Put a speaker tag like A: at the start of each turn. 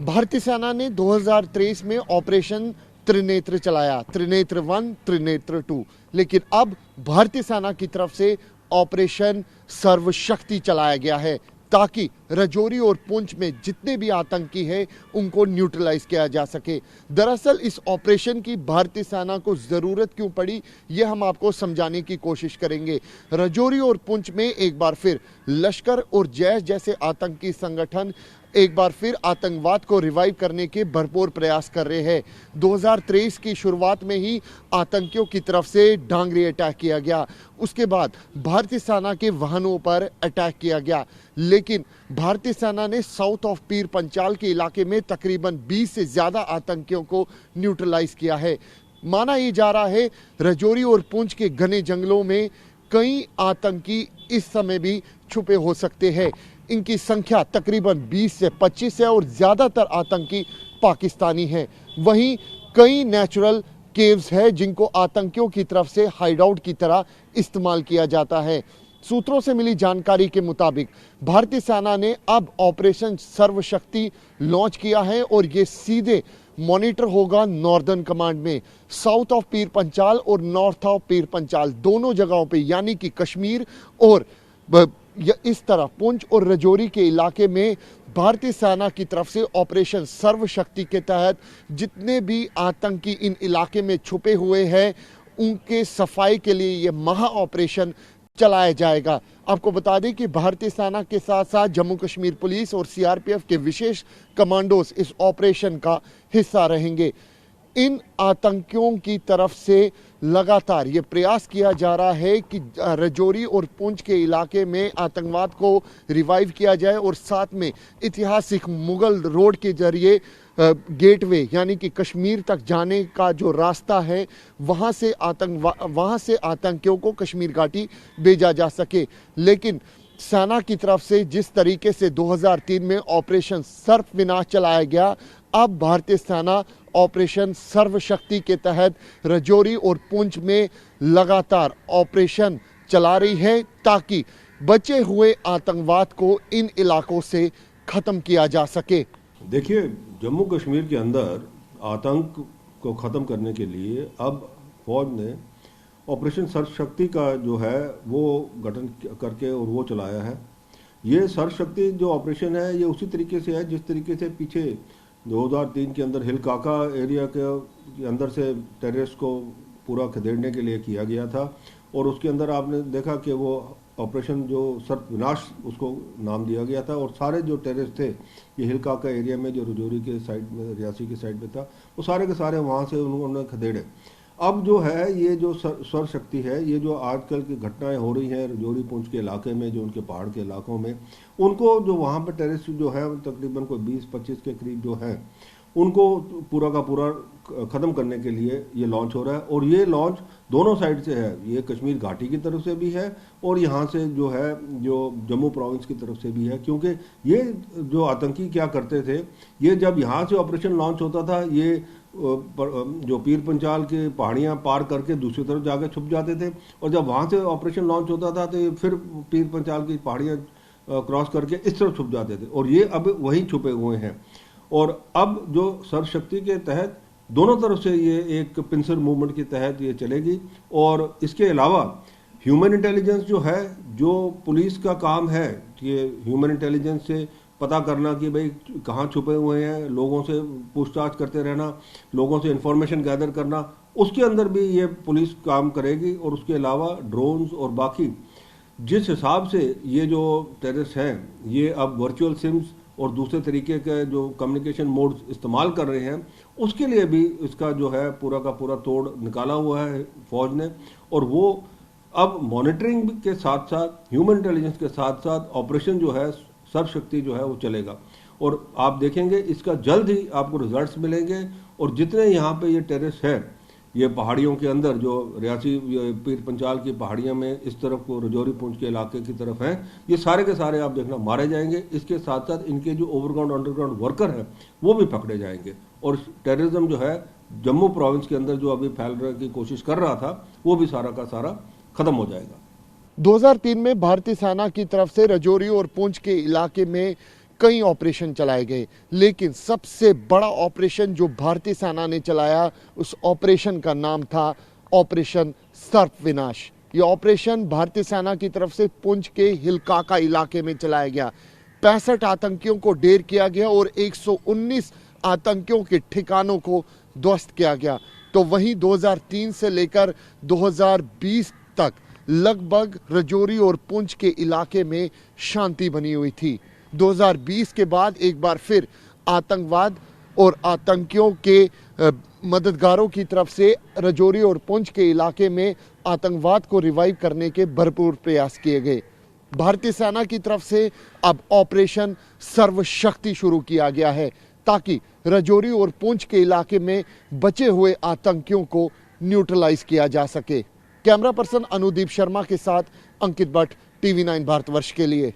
A: भारतीय सेना ने 2023 में ऑपरेशन त्रिनेत्र चलाया, त्रिनेत्र 1, त्रिनेत्र 2। लेकिन अब भारतीय सेना की तरफ से ऑपरेशन सर्वशक्ति चलाया गया है ताकि राजौरी और पुंछ में जितने भी आतंकी हैं उनको न्यूट्रलाइज किया जा सके। दरअसल इस ऑपरेशन की भारतीय सेना को जरूरत क्यों पड़ी, ये हम आपको समझाने की कोशिश करेंगे। राजौरी और पुंछ में एक बार फिर लश्कर और जैश जैसे आतंकी संगठन एक बार फिर आतंकवाद को रिवाइव करने के भरपूर प्रयास कर रहे हैं। 2023 की शुरुआत में ही आतंकियों की तरफ से डांगरी अटैक किया गया, उसके बाद भारतीय सेना के वाहनों पर अटैक किया गया। लेकिन भारतीय सेना ने साउथ ऑफ पीर पंचाल के इलाके में तकरीबन 20 से ज्यादा आतंकियों को न्यूट्रलाइज किया है। माना यह जा रहा है राजौरी और पुंछ के घने जंगलों में कई आतंकी इस समय भी छुपे हो सकते हैं। इनकी संख्या तकरीबन 20 से 25 है और ज्यादातर आतंकी पाकिस्तानी हैं। वहीं कई नेचुरल केव्स है जिनको आतंकियों की तरफ से हाइडआउट की तरह इस्तेमाल किया जाता है। सूत्रों से मिली जानकारी के मुताबिक भारतीय सेना ने अब ऑपरेशन सर्वशक्ति लॉन्च किया है और ये सीधे मॉनिटर होगा नॉर्दर्न कमांड में। साउथ ऑफ पीर पंचाल और नॉर्थ ऑफ पीर पंचाल दोनों जगहों पे यानी कि कश्मीर और इस तरह पुंछ और राजौरी के इलाके में भारतीय सेना की तरफ से ऑपरेशन सर्वशक्ति के तहत जितने भी आतंकी इन इलाके में छुपे हुए हैं उनके सफाई के लिए यह महा ऑपरेशन चलाया जाएगा। आपको बता दें कि भारतीय सेना के साथ साथ जम्मू कश्मीर पुलिस और सीआरपीएफ के विशेष कमांडोज इस ऑपरेशन का हिस्सा रहेंगे। इन आतंकियों की तरफ से लगातार ये प्रयास किया जा रहा है कि राजौरी और पुंछ के इलाके में आतंकवाद को रिवाइव किया जाए और साथ में ऐतिहासिक मुगल रोड के जरिए गेटवे यानी कि कश्मीर तक जाने का जो रास्ता है वहां से आतंकियों को कश्मीर घाटी भेजा जा सके। लेकिन सेना की तरफ से जिस तरीके से 2003 में ऑपरेशन सर्प विनाश चलाया गया, अब भारतीय सेना ऑपरेशन सर्वशक्ति के तहत राजौरी और पुंछ में लगातार ऑपरेशन चला रही है ताकि बचे हुए आतंकवाद को इन इलाकों से खत्म किया जा सके।
B: देखिए, जम्मू कश्मीर के अंदर आतंक को ख़त्म करने के लिए अब फौज ने ऑपरेशन सर्वशक्ति का जो है वो गठन करके और वो चलाया है। ये सर्वशक्ति जो ऑपरेशन है ये उसी तरीके से है जिस तरीके से पीछे 2003 के अंदर हिल काका एरिया के अंदर से टेररिस्ट को पूरा खदेड़ने के लिए किया गया था और उसके अंदर आपने देखा कि वो ऑपरेशन जो सर्प विनाश उसको नाम दिया गया था और सारे जो टेररिस्ट थे ये हिल काका एरिया में जो राजौरी के साइड में रियासी की साइड में था वो सारे के सारे वहाँ से उन्होंने खदेड़े। अब जो है ये जो सर्वशक्ति है, ये जो आजकल की घटनाएं हो रही हैं राजौरी पुंछ के इलाके में, जो उनके पहाड़ के इलाकों में, उनको जो वहाँ पर टेररिस्ट जो है तकरीबन कोई 20-25 के करीब जो है उनको पूरा का पूरा ख़त्म करने के लिए ये लॉन्च हो रहा है। और ये लॉन्च दोनों साइड से है, ये कश्मीर घाटी की तरफ से भी है और यहाँ से जो है जो जम्मू प्रोविंस की तरफ से भी है। क्योंकि ये जो आतंकी क्या करते थे, ये जब यहाँ से ऑपरेशन लॉन्च होता था ये जो पीर पंचाल की पहाड़ियाँ पार करके दूसरी तरफ जाकर छुप जाते थे और जब वहाँ से ऑपरेशन लॉन्च होता था तो ये फिर पीर पंचाल की पहाड़ियाँ क्रॉस करके इस तरफ छुप जाते थे और ये अब वहीं छुपे हुए हैं। और अब जो सर्वशक्ति के तहत दोनों तरफ से ये एक पिंसर मूवमेंट के तहत ये चलेगी। और इसके अलावा ह्यूमन इंटेलिजेंस जो है, जो पुलिस का काम है, ये ह्यूमन इंटेलिजेंस से पता करना कि भाई कहाँ छुपे हुए हैं, लोगों से पूछताछ करते रहना, लोगों से इंफॉर्मेशन गैदर करना, उसके अंदर भी ये पुलिस काम करेगी। और उसके अलावा ड्रोन्स और बाकी जिस हिसाब से ये जो टेररिस्ट हैं ये अब वर्चुअल सिम्स और दूसरे तरीके के जो कम्युनिकेशन मोड्स इस्तेमाल कर रहे हैं, उसके लिए भी इसका जो है पूरा का पूरा तोड़ निकाला हुआ है फौज ने। और वो अब मॉनिटरिंग के साथ साथ ह्यूमन इंटेलिजेंस के साथ साथ ऑपरेशन जो है सर्वशक्ति जो है वो चलेगा और आप देखेंगे इसका जल्द ही आपको रिजल्ट्स मिलेंगे। और जितने यहाँ पे ये टेररिस्ट हैं ये पहाड़ियों के अंदर जो रियासी पीर पंचाल की पहाड़ियों में इस तरफ को राजौरी पुंछ के इलाके की तरफ हैं, ये सारे के सारे आप देखना मारे जाएंगे। इसके साथ साथ इनके जो ओवरग्राउंड अंडरग्राउंड वर्कर हैं वो भी पकड़े जाएंगे और टेररिज्म जो है जम्मू प्रोविंस के अंदर जो अभी फैलने की कोशिश कर रहा था वो भी सारा का सारा खत्म हो जाएगा।
A: 2003 में भारतीय सेना की तरफ से राजौरी और पुंछ के इलाके में कई ऑपरेशन चलाए गए, लेकिन सबसे बड़ा ऑपरेशन जो भारतीय सेना ने चलाया, उस ऑपरेशन का नाम था ऑपरेशन सर्वविनाश। ये ऑपरेशन भारतीय सेना की तरफ से पुंछ के हिलकाका इलाके में चलाया गया। 65 आतंकियों को ढेर किया गया और 119 आतंकियों के ठिकानों को ध्वस्त किया गया। तो वहीं 2003 से लेकर 2020 तक लगभग रजौरी और पुंछ के इलाके में शांति बनी हुई थी। 2020 के बाद एक बार फिर आतंकवाद और आतंकियों के मददगारों की तरफ से रजौरी और पुंछ के इलाके में आतंकवाद को रिवाइव करने के भरपूर प्रयास किए गए। भारतीय सेना की तरफ से अब ऑपरेशन सर्वशक्ति शुरू किया गया है ताकि रजौरी और पुंछ के इलाके में बचे हुए आतंकियों को न्यूट्रलाइज किया जा सके। कैमरा पर्सन अनुदीप शर्मा के साथ अंकित भट्ट, TV9 भारतवर्ष के लिए।